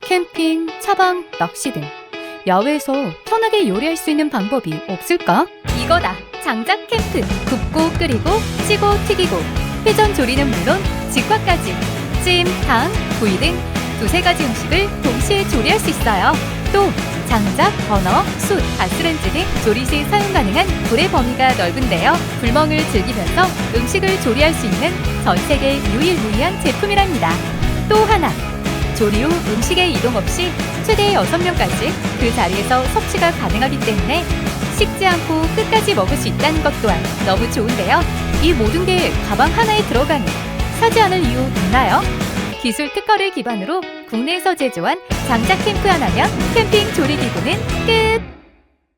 캠핑, 차방, 낚시 등 야외에서 편하게 요리할 수 있는 방법이 없을까? 이거다! 장작 캠프! 굽고 끓이고 찌고 튀기고 회전 조리는 물론 직화까지 찜, 탕, 구이 등 두세 가지 음식을 동시에 조리할 수 있어요. 또 장작, 버너, 숯, 가스렌지 등 조리 시 사용 가능한 불의 범위가 넓은데요. 불멍을 즐기면서 음식을 조리할 수 있는 전 세계 유일무이한 제품이랍니다. 또 하나! 조리 후 음식의 이동 없이 최대 6명까지 그 자리에서 섭취가 가능하기 때문에 식지 않고 끝까지 먹을 수 있다는 것 또한 너무 좋은데요. 이 모든 게 가방 하나에 들어가니 사지 않을 이유 있나요? 기술 특허를 기반으로 국내에서 제조한 장작 캠프 하나면 캠핑 조리기구는 끝!